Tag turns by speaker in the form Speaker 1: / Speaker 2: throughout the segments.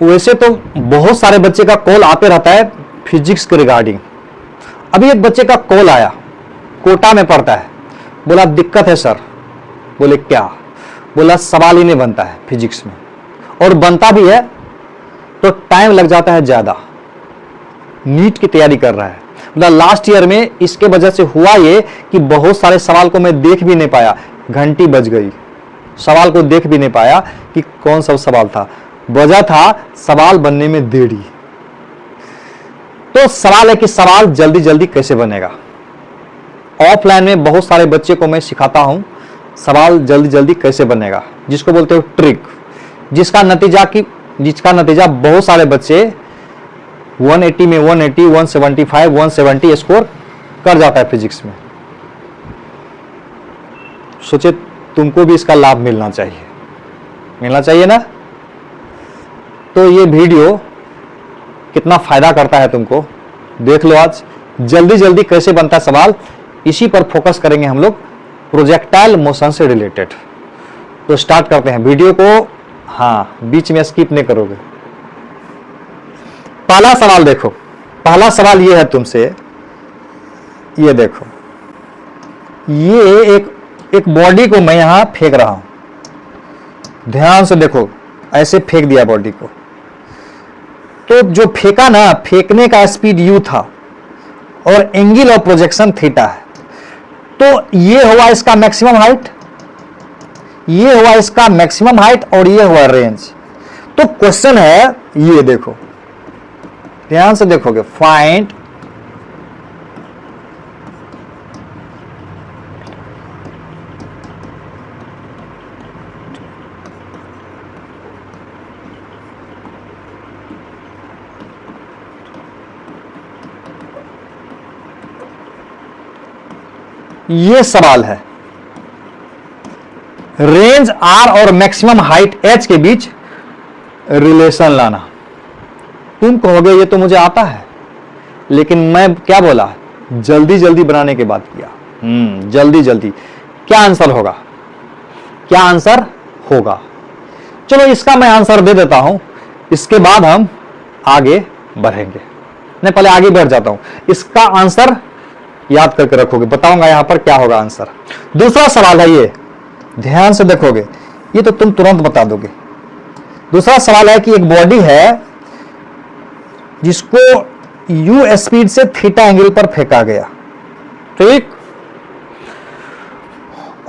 Speaker 1: वैसे तो बहुत सारे बच्चे का कॉल आते रहता है फिजिक्स के रिगार्डिंग। अभी एक बच्चे का कॉल आया, कोटा में पढ़ता है, बोला दिक्कत है सर। बोले क्या? बोला सवाल ही नहीं बनता है फिजिक्स में, और बनता भी है तो टाइम लग जाता है ज्यादा। नीट की तैयारी कर रहा है, बोला लास्ट ईयर में इसके वजह से हुआ ये कि बहुत सारे सवाल को मैं देख भी नहीं पाया, घंटी बज गई, सवाल को देख भी नहीं पाया कि कौन सा सवाल था, वजह था सवाल बनने में देरी। तो सवाल है कि सवाल जल्दी जल्दी कैसे बनेगा। ऑफलाइन में बहुत सारे बच्चे को मैं सिखाता हूं सवाल जल्दी जल्दी कैसे बनेगा, जिसको बोलते हो ट्रिक, जिसका नतीजा बहुत सारे बच्चे 180 में 180, 175, 170 स्कोर कर जाता है फिजिक्स में। सोचे तुमको भी इसका लाभ मिलना चाहिए ना। तो ये वीडियो कितना फायदा करता है तुमको देख लो। आज जल्दी जल्दी कैसे बनता है सवाल, इसी पर फोकस करेंगे हम लोग, प्रोजेक्टाइल मोशन से रिलेटेड। तो स्टार्ट करते हैं वीडियो को। हाँ, बीच में स्किप नहीं करोगे। पहला सवाल देखो, पहला सवाल ये है तुमसे, ये देखो, ये एक बॉडी को मैं यहां फेंक रहा हूं, ध्यान से देखो, ऐसे फेंक दिया बॉडी को। तो जो फेंका ना, फेंकने का स्पीड u था और एंगल ऑफ प्रोजेक्शन थीटा है। तो ये हुआ इसका मैक्सिमम हाइट, ये हुआ इसका मैक्सिमम हाइट, और ये हुआ रेंज। तो क्वेश्चन है, ये देखो, ध्यान से देखोगे, फाइंड ये सवाल है, रेंज r और मैक्सिमम हाइट h के बीच रिलेशन लाना। तुम कहोगे ये तो मुझे आता है, लेकिन मैं क्या बोला, जल्दी जल्दी बनाने के बाद किया। जल्दी जल्दी क्या आंसर होगा, क्या आंसर होगा? चलो इसका मैं आंसर दे देता हूं, इसके बाद हम आगे बढ़ेंगे। मैं पहले आगे बढ़ जाता हूं, इसका आंसर याद करके रखोगे, बताऊंगा यहां पर क्या होगा आंसर। दूसरा सवाल है, ये ध्यान से देखोगे, ये तो तुम तुरंत बता दोगे। दूसरा सवाल है कि एक बॉडी है जिसको u स्पीड से थीटा एंगल पर फेंका गया, ठीक,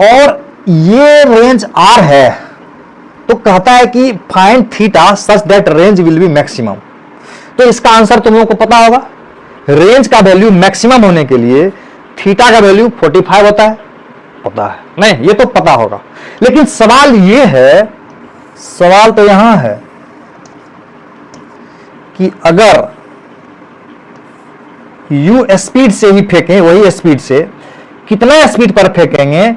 Speaker 1: और ये रेंज r है। तो कहता है कि find theta such that range will be maximum. तो इसका आंसर तुम लोगों को पता होगा, रेंज का वैल्यू मैक्सिमम होने के लिए थीटा का वैल्यू 45 होता है, पता है? नहीं, ये तो पता होगा, लेकिन सवाल ये है, सवाल तो यहां है कि अगर u स्पीड से ही फेंकें, वही स्पीड से, कितना स्पीड पर फेंकेंगे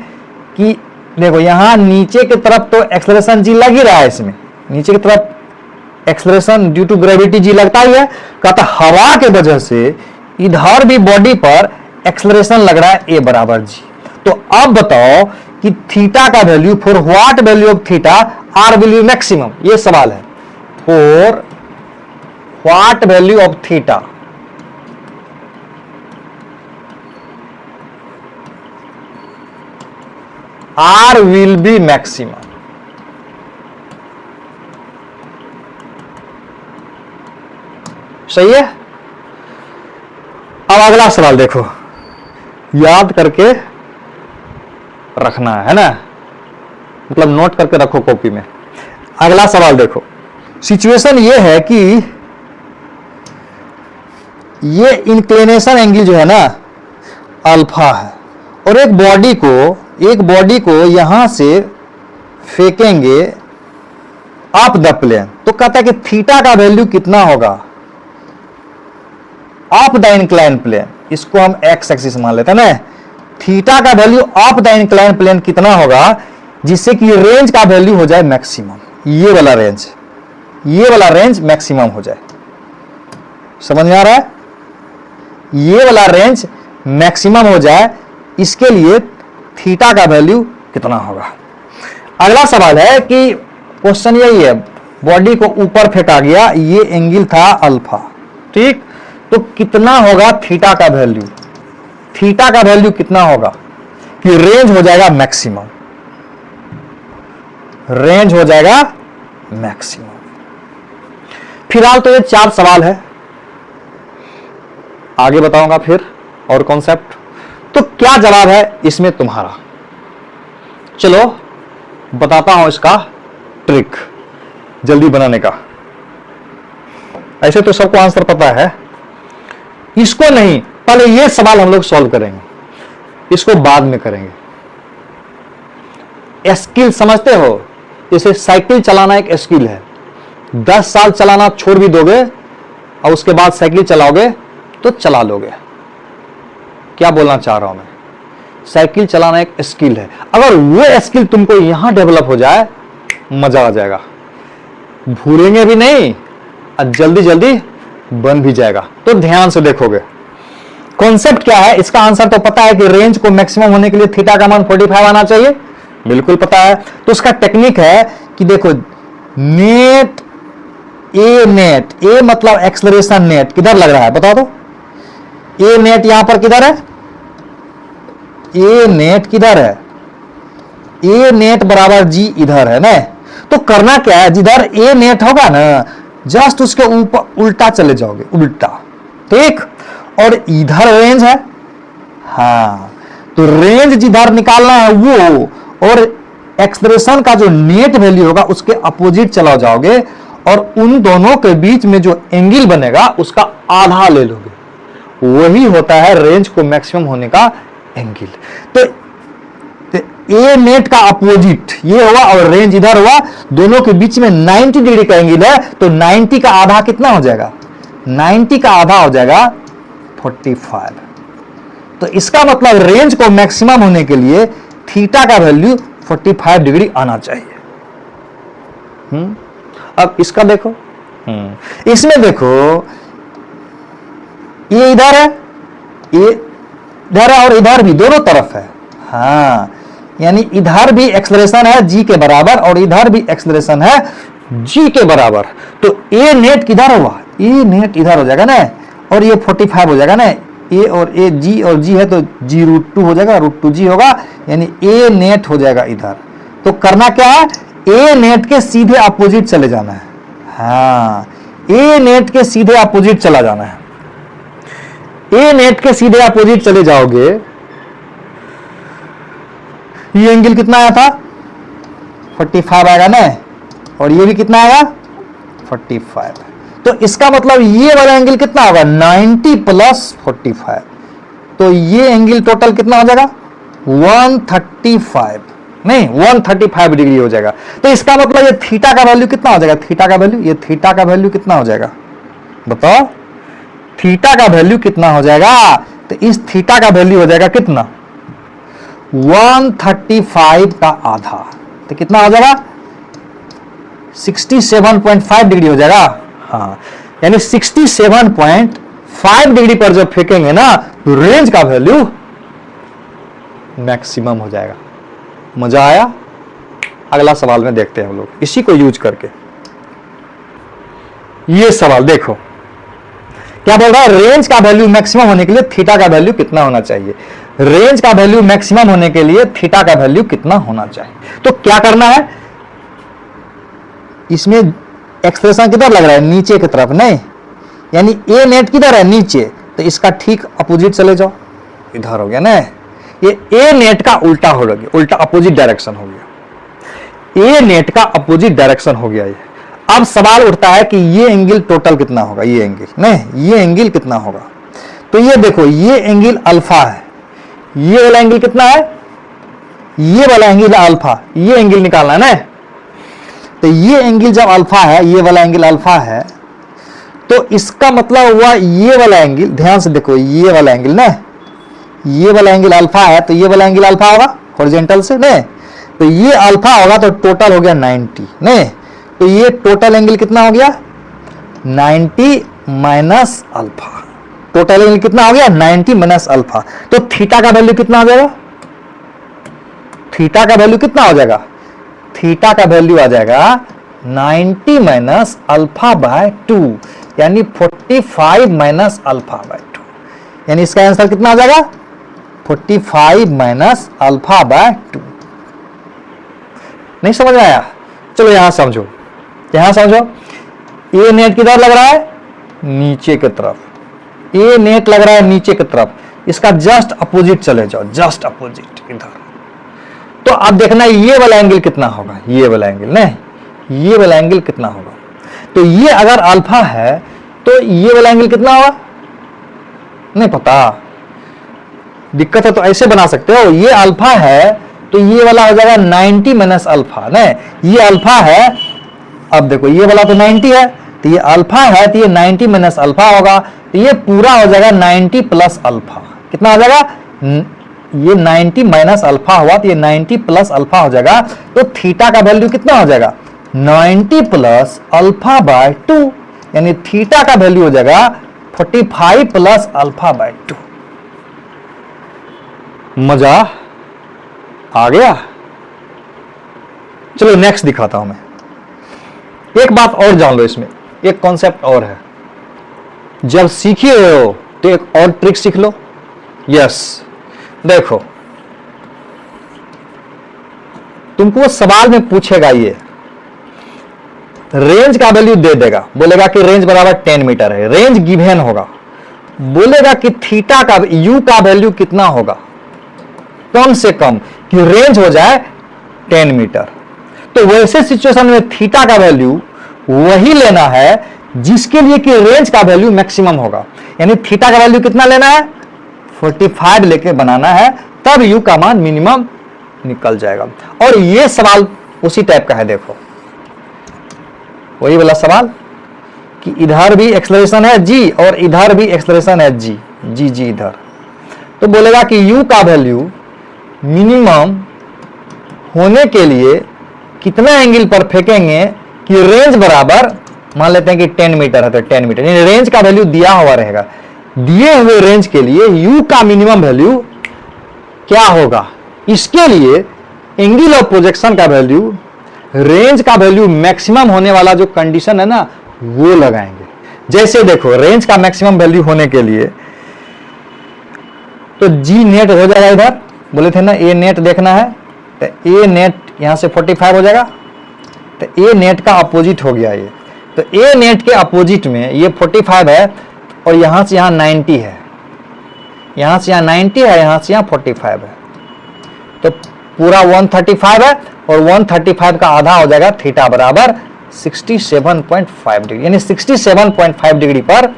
Speaker 1: कि देखो यहां नीचे की तरफ तो एक्सेलरेशन g लग ही रहा है, इसमें नीचे की तरफ acceleration due to gravity G लगता ही है। कहता हवा के वजह से इधर भी बॉडी पर एक्सेलरेशन लग रहा है, a बराबर g। तो अब बताओ कि थीटा का value, for what value of theta r will be maximum, ये सवाल है। For what value of theta r will be maximum. सही है? अब अगला सवाल देखो, याद करके रखना है ना, मतलब नोट करके रखो कॉपी में। अगला सवाल देखो, सिचुएशन ये है कि ये इंक्लिनेशन एंगल जो है ना अल्फा है, और एक बॉडी को यहां से फेंकेंगे अप द प्लेन। तो कहता है कि थीटा का वैल्यू कितना होगा अप द इंक्लाइन प्लेन, इसको हम एक्स एक्सिस मान लेते हैं ना। थीटा का value up the incline plane कितना होगा, जिससे कि रेंज का वैल्यू हो जाए मैक्सिमम, ये वाला रेंज मैक्सिमम हो जाए। समझ में आ रहा है? ये वाला रेंज मैक्सिमम हो जाए, इसके लिए थीटा का वैल्यू कितना होगा। अगला सवाल है कि क्वेश्चन यही है, बॉडी को ऊपर फेंका गया, ये एंगल था अल्फा, ठीक। तो कितना होगा थीटा का वैल्यू, थीटा का वैल्यू कितना होगा कि रेंज हो जाएगा मैक्सिमम, रेंज हो जाएगा मैक्सिमम। फिलहाल तो ये 4 सवाल है, आगे बताऊंगा फिर और कॉन्सेप्ट। तो क्या जवाब है इसमें तुम्हारा, चलो बताता हूं इसका ट्रिक जल्दी बनाने का। ऐसे तो सबको आंसर पता है, इसको नहीं, पहले ये सवाल हम लोग सॉल्व करेंगे, इसको बाद में करेंगे। स्किल समझते हो, जैसे साइकिल चलाना एक स्किल है, 10 साल चलाना छोड़ भी दोगे और उसके बाद साइकिल चलाओगे तो चला लोगे। क्या बोलना चाह रहा हूं मैं, साइकिल चलाना एक स्किल है, अगर वो स्किल तुमको यहां डेवलप हो जाए मजा आ जाएगा, भूलेंगे भी नहीं और जल्दी जल्दी बन भी जाएगा। तो ध्यान से देखोगे कॉन्सेप्ट क्या है। इसका आंसर तो पता है कि रेंज को मैक्सिमम होने के लिए थीटा का मान 45 आना चाहिए, बिल्कुल पता है। तो उसका टेक्निक है कि देखो नेट ए, नेट ए मतलब एक्सेलरेशन नेट किधर लग रहा है बता दो, ए नेट यहां पर किधर है, ए नेट किधर है, ए नेट बराबर जी इधर है ना। तो करना क्या है, जिधर ए नेट होगा ना जस्ट उसके ऊपर उल्टा चले जाओगे, उल्टा, ठीक। और इधर रेंज है, हाँ, तो रेंज जिधर निकालना है वो, और एक्सप्रेशन का जो नेट वैल्यू होगा उसके अपोजिट चला जाओगे और उन दोनों के बीच में जो एंगल बनेगा उसका आधा ले लोगे, वही होता है रेंज को मैक्सिमम होने का एंगल। तो ए नेट का अपोजिट ये हुआ और रेंज इधर हुआ, दोनों के बीच में 90 डिग्री का एंगल है, तो 90 का आधा कितना हो जाएगा, 90 का आधा हो जाएगा 45। तो इसका मतलब रेंज को मैक्सिमम होने के लिए थीटा का वैल्यू 45 डिग्री आना चाहिए। अब इसका देखो, इसमें देखो ये इधर है, ये इधर है और इधर भी, दोनों तरफ है, हाँ, यानी इधर भी एक्सेलरेशन है जी के बराबर और इधर भी एक्सेलरेशन है जी के बराबर। तो ए नेट किधर होगा, ए नेट इधर हो जाएगा ना, और ये 45 हो जाएगा ना, ए और ए जी और जी है तो जी √2 हो जाएगा, √2 जी होगा, यानी ए नेट हो जाएगा इधर। तो करना क्या है, ए नेट के सीधे अपोजिट चले जाना है, हाँ, ए नेट के सीधे अपोजिट चला जाना है। ए नेट के सीधे अपोजिट चले जाओगे, ये एंगल कितना आया था 45 आएगा ना, और ये भी कितना आएगा 45। तो इसका मतलब ये वाला एंगल कितना होगा 90 + 45, तो ये एंगल टोटल कितना हो जाएगा 135, नहीं 135 डिग्री हो जाएगा। तो इसका मतलब ये थीटा का वैल्यू कितना हो जाएगा, थीटा का वैल्यू, ये थीटा का वैल्यू कितना हो जाएगा बताओ, थीटा का वैल्यू कितना हो जाएगा, तो इस थीटा का वैल्यू हो जाएगा कितना 135 का आधा, तो कितना हो जाएगा 67.5 डिग्री हो जाएगा, हाँ, यानी 67.5 डिग्री पर जब फेंकेंगे ना तो रेंज का वैल्यू मैक्सिमम हो जाएगा। मजा आया? अगला सवाल में देखते हैं हम लोग इसी को यूज करके। ये सवाल देखो क्या बोल रहा है, रेंज का वैल्यू मैक्सिमम होने के लिए थीटा का वैल्यू कितना होना चाहिए, रेंज का वैल्यू मैक्सिमम होने के लिए थीटा का वैल्यू कितना होना चाहिए। तो क्या करना है, इसमें एक्सप्रेशन किधर लग रहा है नीचे की तरफ, नहीं, यानी ए नेट किधर है नीचे, तो इसका ठीक अपोजिट चले जाओ, इधर हो गया ना, ये ए नेट का उल्टा हो गया, उल्टा अपोजिट डायरेक्शन हो गया, ए नेट का अपोजिट डायरेक्शन हो गया ये। अब सवाल उठता है कि ये एंगल टोटल कितना होगा, ये एंगल नहीं, ये एंगल कितना होगा। तो ये देखो ये एंगल अल्फा है, ये वाला एंगल कितना है, ये वाला एंगल अल्फा, ये एंगल निकालना है ना। तो ये एंगल जब अल्फा है, ये वाला एंगल अल्फा है, तो इसका मतलब हुआ ये वाला एंगल, ध्यान से देखो ये वाला एंगल ना, ये वाला एंगल अल्फा है, तो ये वाला एंगल अल्फा होगा हॉरिजॉन्टल से नहीं, तो ये अल्फा होगा तो टोटल हो गया 90 नहीं, तो ये टोटल एंगल कितना हो गया 90 माइनस अल्फा, टोटल एंगल कितना हो गया 90 माइनस अल्फा। तो थीटा का वैल्यू कितना हो जाएगा, थीटा का वैल्यू कितना हो जाएगा, थीटा का वैल्यू आ जाएगा 90 माइनस अल्फा बाय 2, यानी 45 माइनस अल्फा बाय 2, यानी इसका आंसर कितना हो जाएगा? 45 माइनस अल्फा बाय 2। नहीं समझ में आया? चलो यहां समझो, यहां समझो। ए नेट किधर लग रहा है? नीचे की तरफ। ए नेट लग रहा है नीचे की तरफ, इसका जस्ट अपोजिट चले जाओ, जस्ट अपोजिट इधर। तो अब देखना ये वाला एंगल कितना होगा, ये वाला एंगल नहीं, ये वाला एंगल कितना होगा। तो ये अगर अल्फा है तो ये वाला एंगल कितना होगा? नहीं पता, दिक्कत है तो ऐसे बना सकते हो। ये अल्फा है तो ये वाला हो जाएगा 90 माइनस अल्फा, नहीं ये अल्फा है। अब देखो ये वाला तो 90 है, तो ये अल्फा है तो ये 90 माइनस अल्फा होगा, तो ये पूरा हो जाएगा 90 प्लस अल्फा। कितना हो जाएगा? ये 90 माइनस अल्फा हुआ तो ये 90 प्लस अल्फा हो जाएगा। तो थीटा का वैल्यू कितना हो जाएगा? 90 प्लस अल्फा बाय 2, यानी थीटा का वैल्यू हो जाएगा 45 प्लस अल्फा बाय 2। मजा आ गया? चलो नेक्स्ट दिखाता हूं मैं। एक बात और जान लो, इसमें एक कॉन्सेप्ट और है। जब सीखे हो तो एक और ट्रिक सीख लो। यस, देखो तुमको सवाल में पूछेगा, ये रेंज का वैल्यू दे देगा, बोलेगा कि रेंज बराबर 10 मीटर है, रेंज गिवन होगा, बोलेगा कि थीटा का यू का वैल्यू कितना होगा, कम से कम कि रेंज हो जाए 10 मीटर। तो वैसे सिचुएशन में थीटा का वैल्यू वही लेना है जिसके लिए कि रेंज का वैल्यू मैक्सिमम होगा, यानी थीटा का वैल्यू कितना लेना है? 45 लेके बनाना है, तब यू का मान मिनिमम निकल जाएगा। और ये सवाल उसी टाइप का है, देखो वही वाला सवाल कि इधर भी एक्सेलरेशन है जी और इधर भी एक्सेलरेशन है जी, जी जी इधर। तो बोलेगा कि यू का वैल्यू मिनिमम होने के लिए कितना एंगल पर फेंकेंगे कि रेंज बराबर, मान लेते हैं कि 10 मीटर है तो 10 मीटर, यानी रेंज का वैल्यू दिया हुआ रहेगा। दिए हुए रेंज के लिए यू का मिनिमम वैल्यू क्या होगा, इसके लिए एंगल ऑफ प्रोजेक्शन का वैल्यू, रेंज का वैल्यू मैक्सिमम होने वाला जो कंडीशन है ना वो लगाएंगे। जैसे देखो रेंज का मैक्सिमम वैल्यू होने के लिए तो जी नेट हो जाएगा, इधर बोले थे ना ए नेट देखना है, तो ए नेट यहां से 45 हो जाएगा, तो ए नेट का अपोजिट हो गया ये। तो ए नेट के अपोजिट में ये 45 है और यहां से यहां 90 है, यहां से यहां 90 है, यहां से यहां 45 है, तो पूरा 135 है और 135 का आधा हो जाएगा थीटा बराबर 67.5 डिग्री, यानी 67.5 डिग्री पर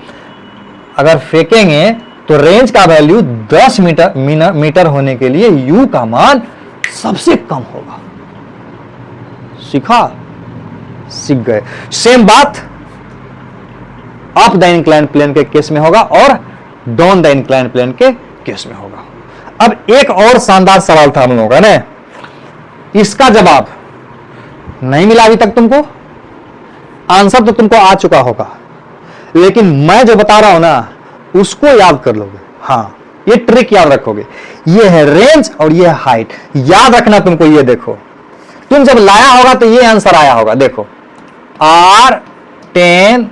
Speaker 1: अगर फेंकेंगे तो रेंज का वैल्यू 10 मीटर होने के लिए यू का मान सबसे कम होगा। सीखा? सीख गए। सेम बात अप द इंक्लाइन प्लेन के केस में होगा और डाउन द इंक्लाइन प्लेन के केस में होगा। अब एक और शानदार सवाल था हम लोगों का ना, इसका जवाब नहीं मिला अभी तक तुमको, आंसर तो तुमको आ चुका होगा, लेकिन मैं जो बता रहा हूं ना उसको याद कर लोगे। हाँ, ये ट्रिक याद रखोगे। ये है रेंज और ये है हाइट, याद रखना तुमको। ये देखो तुम जब लाया होगा तो ये आंसर आया होगा, देखो r10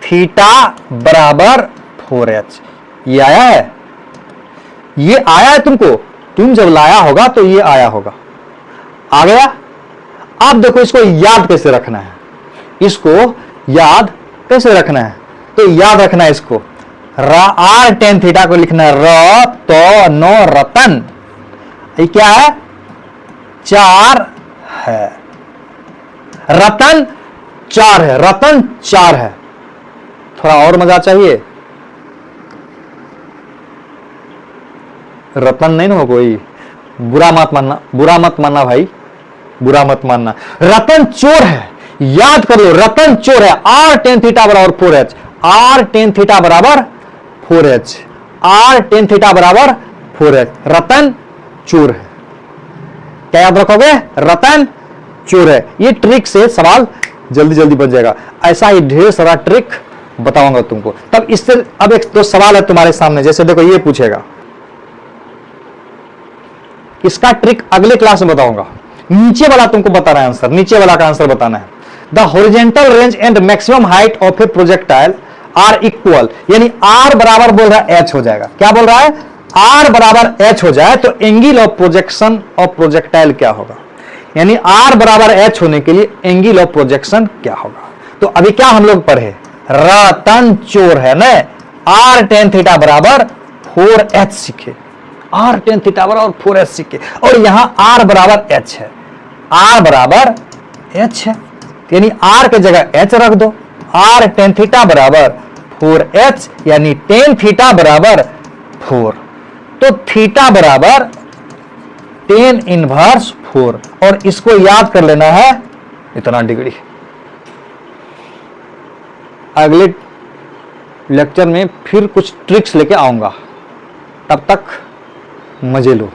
Speaker 1: थीटा बराबर 4h, ये आया है, ये आया है तुमको, तुम जब लाया होगा तो ये आया होगा, आ गया। अब देखो इसको याद कैसे रखना है, इसको याद कैसे रखना है, तो याद रखना है इसको, r10 थीटा को लिखना है र तो नो रतन, ये क्या है? 4 है, रतन 4 है, रतन 4 है। थोड़ा और मजा चाहिए? रतन नहीं ना हो कोई, बुरा मत मानना, बुरा मत मानना भाई, बुरा मत मानना। रतन चोर है, याद कर लो, रतन चोर है। r10 थीटा बराबर 4h, r10 थीटा बराबर 4h, r10 थीटा बराबर 4h, रतन चोर है। क्या याद रखोगे? रतन चोर है। ये ट्रिक से सवाल जल्दी जल्दी बच जाएगा। ऐसा ही ढेर सारा ट्रिक बताऊंगा तुमको। तब इससे अब एक दो सवाल है तुम्हारे सामने, जैसे देखो ये पूछेगा, इसका ट्रिक अगले क्लास में बताऊंगा। नीचे वाला तुमको बताना है आंसर, नीचे वाला का आंसर बताना है। The horizontal range and maximum height of a projectile are equal, यानी आर बराबर बोल रहा है एच हो जाएगा। क्या बोल रहा है? आर बराबर एच हो जाए तो angle of projection of projectile क्या होगा, यानी आर बराबर एच होने के लिए एंगल ऑफ प्रोजेक्शन क्या होगा। तो अभी क्या हम लोग पढ़े, रतन चोर है ना, आर टेन थीटा बराबर 4h सीखे, आर टेन थीटा बराबर 4h सीखे, और यहां आर बराबर एच है, आर बराबर एच है, यानी आर के जगह एच रख दो, आर टेन थीटा बराबर 4h, यानी टेन थीटा बराबर 4, तो थीटा बराबर 10 इनवर्स 4, और इसको याद कर लेना है इतना डिग्री। अगले लेक्चर में फिर कुछ ट्रिक्स लेके आऊंगा, तब तक मजे लो।